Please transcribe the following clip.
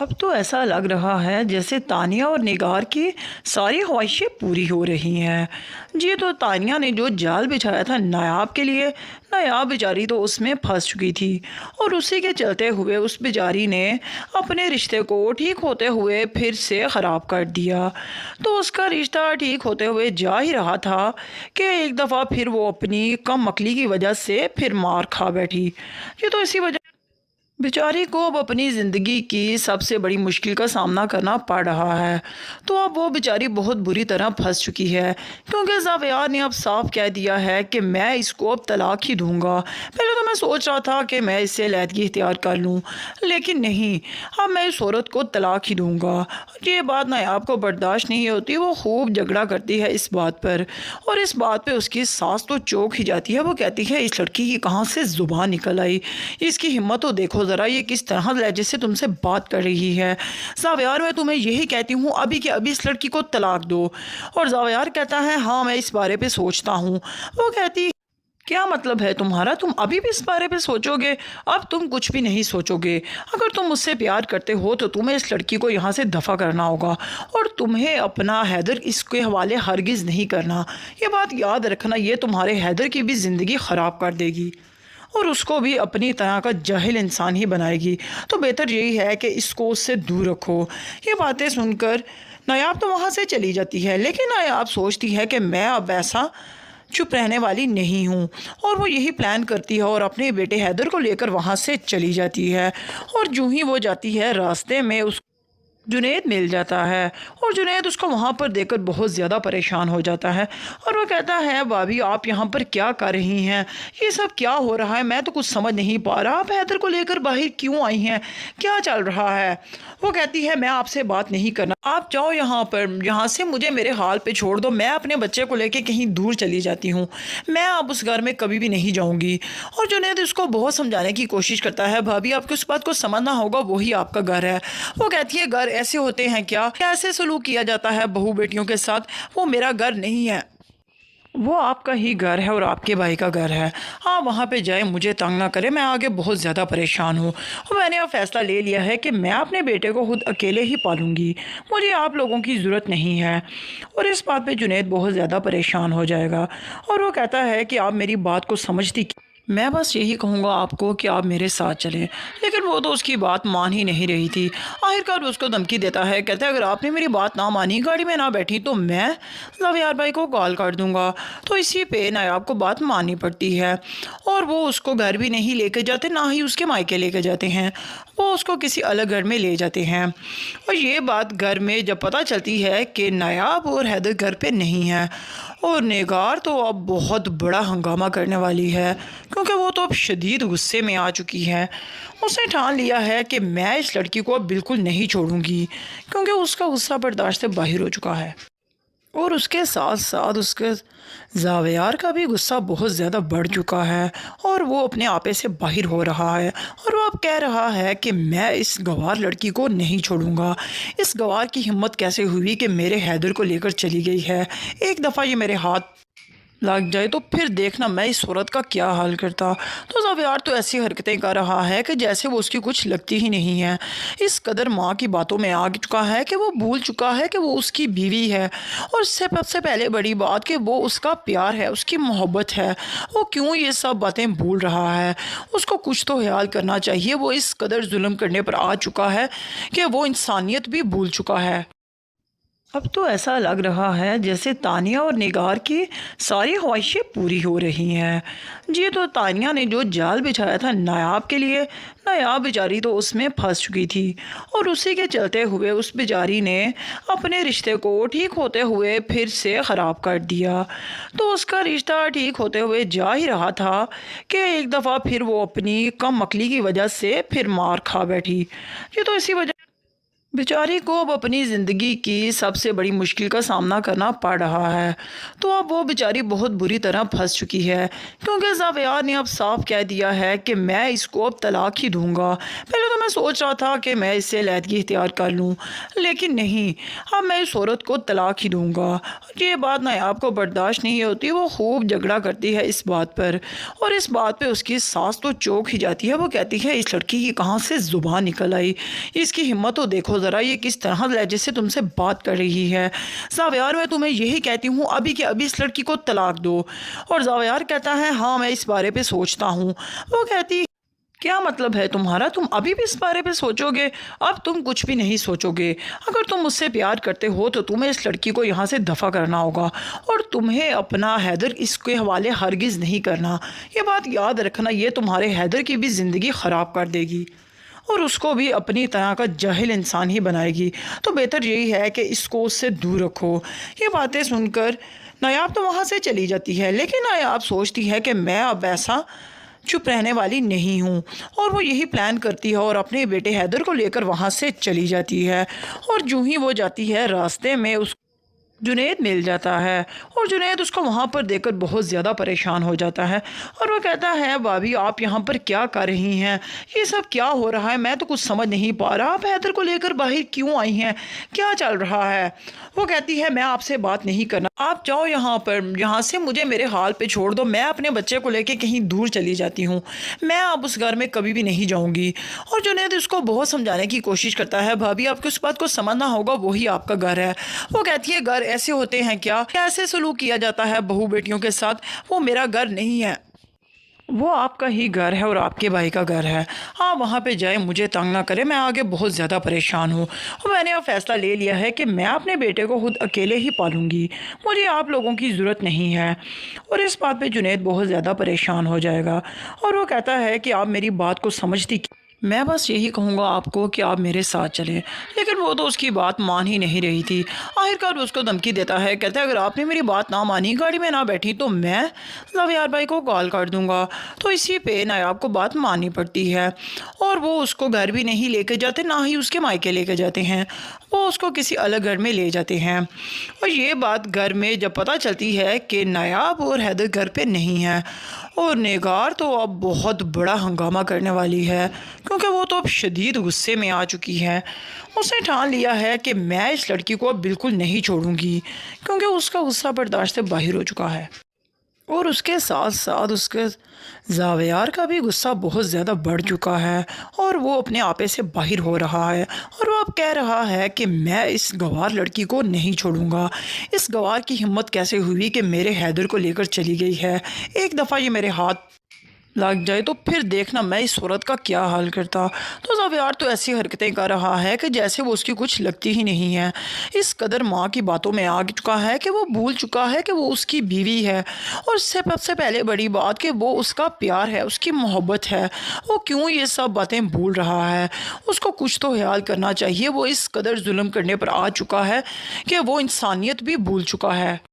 अब तो ऐसा लग रहा है जैसे तानिया और निगार की सारी ख्वाहिशें पूरी हो रही हैं। जी तो तानिया ने जो जाल बिछाया था नायाब के लिए, नायाब बेचारी तो उसमें फंस चुकी थी और उसी के चलते हुए उस बेचारी ने अपने रिश्ते को ठीक होते हुए फिर से ख़राब कर दिया। तो उसका रिश्ता ठीक होते हुए जा ही रहा था कि एक दफ़ा फिर वो अपनी कम अक्ली की वजह से फिर मार खा बैठी। ये तो इसी वजह बेचारी को अब अपनी ज़िंदगी की सबसे बड़ी मुश्किल का सामना करना पड़ रहा है। तो अब वो बेचारी बहुत बुरी तरह फंस चुकी है, क्योंकि ज़ावियार ने अब साफ कह दिया है कि मैं इसको अब तलाक ही दूंगा। पहले तो मैं सोच रहा था कि मैं इससे अलहदगी इख्तियार कर लूँ, लेकिन नहीं, अब मैं इस औरत को तलाक ही दूंगा। ये बात नायाब को बर्दाश्त नहीं होती, वो खूब झगड़ा करती है इस बात पर, और इस बात पर उसकी सास तो चौंक ही जाती है। वो कहती है इस लड़की की कहाँ से ज़ुबान निकल आई, इसकी हिम्मत तो देखो ज़रा, ये किस तरह लहजे से तुमसे बात कर रही है। ज़ावियार मैं तुम्हें यही कहती हूँ अभी कि अभी इस लड़की को तलाक दो। और ज़ावियार कहता है हाँ मैं इस बारे पे सोचता हूँ। वो कहती क्या मतलब है तुम्हारा, तुम अभी भी इस बारे पे सोचोगे? अब तुम कुछ भी नहीं सोचोगे। अगर तुम मुझसे प्यार करते हो तो तुम्हें इस लड़की को यहाँ से दफ़ा करना होगा, और तुम्हें अपना हैदर इसके हवाले हरगिज़ नहीं करना। ये बात याद रखना, ये तुम्हारे हैदर की भी ज़िंदगी ख़राब कर देगी और उसको भी अपनी तरह का जाहिल इंसान ही बनाएगी। तो बेहतर यही है कि इसको उससे दूर रखो। ये बातें सुनकर नायाब तो वहाँ से चली जाती है, लेकिन नायाब सोचती है कि मैं अब ऐसा चुप रहने वाली नहीं हूँ, और वो यही प्लान करती है और अपने बेटे हैदर को लेकर वहाँ से चली जाती है। और जो ही वो जाती है रास्ते में उस जुनैद मिल जाता है, और जुनैद उसको वहाँ पर देखकर बहुत ज़्यादा परेशान हो जाता है और वो कहता है भाभी आप यहाँ पर क्या कर रही हैं, ये सब क्या हो रहा है, मैं तो कुछ समझ नहीं पा रहा, आप हैदर को लेकर बाहर क्यों आई हैं, क्या चल रहा है? वो कहती है मैं आपसे बात नहीं करना, आप जाओ यहाँ पर, यहाँ से मुझे मेरे हाल पे छोड़ दो, मैं अपने बच्चे को लेकर कहीं दूर चली जाती हूँ, मैं अब उस घर में कभी भी नहीं जाऊँगी। और जुनैद उसको बहुत समझाने की कोशिश करता है भाभी आपको इस बात को समझना होगा, वही आपका घर है। वो कहती है घर ऐसे होते हैं क्या, कैसे सलूक किया जाता है बहू बेटियों के साथ, वो मेरा घर नहीं है, वो आपका ही घर है और आपके भाई का घर है। हाँ वहाँ पे जाए, मुझे तंग ना करे, मैं आगे बहुत ज़्यादा परेशान हूँ और मैंने अब फैसला ले लिया है कि मैं अपने बेटे को खुद अकेले ही पालूंगी, मुझे आप लोगों की ज़रूरत नहीं है। और इस बात पे जुनैद बहुत ज़्यादा परेशान हो जाएगा और वो कहता है कि आप मेरी बात को समझती, मैं बस यही कहूँगा आपको कि आप मेरे साथ चलें। लेकिन वो तो उसकी बात मान ही नहीं रही थी। आखिरकार वो उसको धमकी देता है, कहता है अगर आपने मेरी बात ना मानी, गाड़ी में ना बैठी, तो मैं ज़ावियार भाई को कॉल कर दूँगा। तो इसी पे नायाब को बात माननी पड़ती है और वो उसको घर भी नहीं लेकर जाते, ना ही उसके मायके लेकर जाते हैं, वो उसको किसी अलग घर में ले जाते हैं। और ये बात घर में जब पता चलती है कि नायाब और हैदर घर पे नहीं है, और निगार तो अब बहुत बड़ा हंगामा करने वाली है, क्योंकि वो तो अब शदीद गुस्से में आ चुकी है। उसने ठान लिया है कि मैं इस लड़की को अब बिल्कुल नहीं छोड़ूंगी, क्योंकि उसका गुस्सा बर्दाश्त से बाहर हो चुका है। और उसके साथ साथ उसके ज़ावियार का भी गुस्सा बहुत ज़्यादा बढ़ चुका है और वो अपने आपे से बाहर हो रहा है, और वो अब कह रहा है कि मैं इस गवार लड़की को नहीं छोड़ूंगा। इस गवार की हिम्मत कैसे हुई कि मेरे हैदर को लेकर चली गई है, एक दफ़ा ये मेरे हाथ लग जाए तो फिर देखना मैं इस औरत का क्या हाल करता। तो ज़ावियार तो ऐसी हरकतें कर रहा है कि जैसे वो उसकी कुछ लगती ही नहीं है। इस कदर माँ की बातों में आ चुका है कि वो भूल चुका है कि वो उसकी बीवी है, और सबसे पहले बड़ी बात कि वो उसका प्यार है, उसकी मोहब्बत है। वो क्यों ये सब बातें भूल रहा है? उसको कुछ तो ख्याल करना चाहिए। वो इस कदर जुल्म करने पर आ चुका है कि वो इंसानियत भी भूल चुका है। अब तो ऐसा लग रहा है जैसे तानिया और निगार की सारी ख्वाहिशें पूरी हो रही हैं। जी तो तानिया ने जो जाल बिछाया था नायाब के लिए, नायाब बेचारी तो उसमें फंस चुकी थी और उसी के चलते हुए उस बेचारी ने अपने रिश्ते को ठीक होते हुए फिर से ख़राब कर दिया। तो उसका रिश्ता ठीक होते हुए जा ही रहा था कि एक दफ़ा फिर वो अपनी कम अक्ली की वजह से फिर मार खा बैठी। ये तो इसी वजह बेचारी को अब अपनी ज़िंदगी की सबसे बड़ी मुश्किल का सामना करना पड़ रहा है। तो अब वो बेचारी बहुत बुरी तरह फंस चुकी है, क्योंकि ज़ावियार ने अब साफ कह दिया है कि मैं इसको अब तलाक ही दूंगा। पहले तो मैं सोच रहा था कि मैं इससे अलहदगी इख्तियार कर लूँ, लेकिन नहीं, अब मैं इस औरत को तलाक ही दूंगा। ये बात नायाब को बर्दाश्त नहीं होती, वो खूब झगड़ा करती है इस बात पर, और इस बात पर उसकी सास तो चौंक ही जाती है। वो कहती है, इस लड़की की कहाँ से ज़ुबान निकल आई, इसकी हिम्मत तो देखो ज़रा, ये किस तरह लहजे से तुमसे बात कर रही है। ज़ावियार, मैं तुम्हें यही कहती हूँ अभी कि अभी इस लड़की को तलाक दो। और ज़ावियार कहता है, हाँ मैं इस बारे पे सोचता हूँ। वो कहती, क्या मतलब है तुम्हारा, तुम अभी भी इस बारे पे सोचोगे? अब तुम कुछ भी नहीं सोचोगे। अगर तुम मुझसे प्यार करते हो तो तुम्हें इस लड़की को यहाँ से दफ़ा करना होगा, और तुम्हें अपना हैदर इसके हवाले हरगिज़ नहीं करना। ये बात याद रखना, ये तुम्हारे हैदर की भी ज़िंदगी ख़राब कर देगी और उसको भी अपनी तरह का जाहिल इंसान ही बनाएगी। तो बेहतर यही है कि इसको उससे दूर रखो। ये बातें सुनकर नायाब तो वहाँ से चली जाती है, लेकिन नायाब सोचती है कि मैं अब ऐसा चुप रहने वाली नहीं हूँ, और वो यही प्लान करती है और अपने बेटे हैदर को लेकर वहाँ से चली जाती है। और यूं ही वो जाती है, रास्ते में उस जुनैद मिल जाता है, और जुनैद उसको वहाँ पर देखकर बहुत ज़्यादा परेशान हो जाता है, और वो कहता है, भाभी आप यहाँ पर क्या कर रही हैं, ये सब क्या हो रहा है, मैं तो कुछ समझ नहीं पा रहा, आप हैदर को लेकर बाहर क्यों आई हैं, क्या चल रहा है? वो कहती है, मैं आपसे बात नहीं करना, आप जाओ यहाँ पर, यहाँ से मुझे मेरे हाल पे छोड़ दो, मैं अपने बच्चे को लेकर कहीं दूर चली जाती हूँ, मैं अब उस घर में कभी भी नहीं जाऊँगी। और जुनैद उसको बहुत समझाने की कोशिश करता है, भाभी आपको उस बात को समझना होगा, वही आपका घर है। वो कहती है, घर ऐसे होते हैं क्या ऐसे सलूक किया जाता है बहू बेटियों के साथ? वो मेरा घर नहीं है, वो आपका ही घर है और आपके भाई का घर है। हाँ वहाँ पे जाए, मुझे तंग ना करे, मैं आगे बहुत ज़्यादा परेशान हूँ, और मैंने अब फैसला ले लिया है कि मैं अपने बेटे को खुद अकेले ही पालूंगी, मुझे आप लोगों की ज़रूरत नहीं है। और इस बात पे जुनैद बहुत ज़्यादा परेशान हो जाएगा, और वो कहता है कि आप मेरी बात को समझती, मैं बस यही कहूँगा आपको कि आप मेरे साथ चलें। लेकिन वो तो उसकी बात मान ही नहीं रही थी। आखिरकार वो उसको धमकी देता है, कहता है, अगर आपने मेरी बात ना मानी, गाड़ी में ना बैठी, तो मैं ज़ावियार भाई को कॉल कर दूँगा। तो इसी पे नायाब को बात माननी पड़ती है, और वो उसको घर भी नहीं लेके जाते, ना ही उसके मायके लेके जाते हैं, वो उसको किसी अलग घर में ले जाते हैं। और ये बात घर में जब पता चलती है कि नायाब और हैदर घर पे नहीं है, और निगार तो अब बहुत बड़ा हंगामा करने वाली है, क्योंकि वो तो अब शदीद गुस्से में आ चुकी है। उसने ठान लिया है कि मैं इस लड़की को अब बिल्कुल नहीं छोड़ूंगी, क्योंकि उसका गुस्सा बर्दाश्त से बाहर हो चुका है, और उसके साथ साथ उसके ज़ावियार का भी गुस्सा बहुत ज़्यादा बढ़ चुका है, और वो अपने आपे से बाहर हो रहा है, और वो अब कह रहा है कि मैं इस गवार लड़की को नहीं छोड़ूंगा। इस गवार की हिम्मत कैसे हुई कि मेरे हैदर को लेकर चली गई है, एक दफ़ा ये मेरे हाथ लग जाए तो फिर देखना मैं इस औरत का क्या हाल करता। तो ज़ावियार तो ऐसी हरकतें कर रहा है कि जैसे वो उसकी कुछ लगती ही नहीं है। इस कदर माँ की बातों में आ चुका है कि वो भूल चुका है कि वो उसकी बीवी है, और सबसे पहले बड़ी बात कि वो उसका प्यार है, उसकी मोहब्बत है। वो क्यों ये सब बातें भूल रहा है? उसको कुछ तो ख्याल करना चाहिए। वो इस कदर जुल्म करने पर आ चुका है कि वो इंसानियत भी भूल चुका है।